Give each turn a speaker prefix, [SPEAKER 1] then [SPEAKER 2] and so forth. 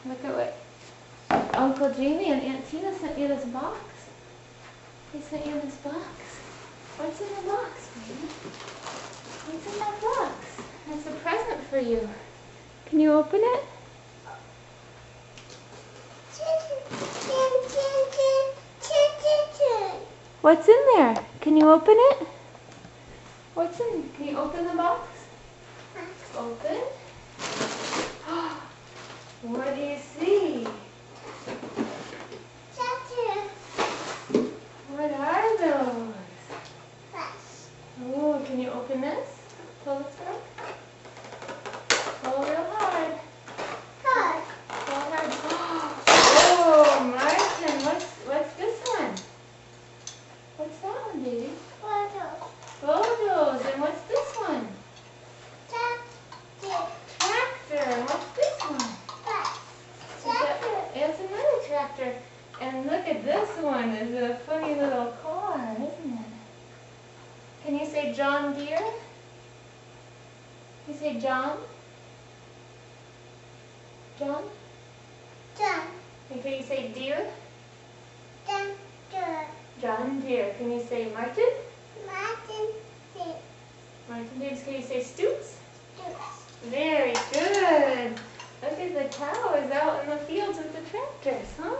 [SPEAKER 1] Look at what Uncle Jamie and Aunt Tina sent you this box. They sent you this box. What's in the box, baby? What's in that box? It's a present for you. Can you open it? What's in there? Can you open it? What's in? Can you open the box? Open. What do you see? What are those? Oh, can you open this? Pull this back. Pull real hard. Pull hard. Oh, Martin, what's this one? What's that one, baby? Photos. And what's this one? Tractor. And what's this one? It's another tractor. And look at this one. It's a funny little car, isn't it? Can you say John Deere? You say John? John? And can you say deer? John Deere. Can you say Martin? Martin Deere. Can you say Stoots? Very good. Look at the cows out in the fields with the tractors, huh?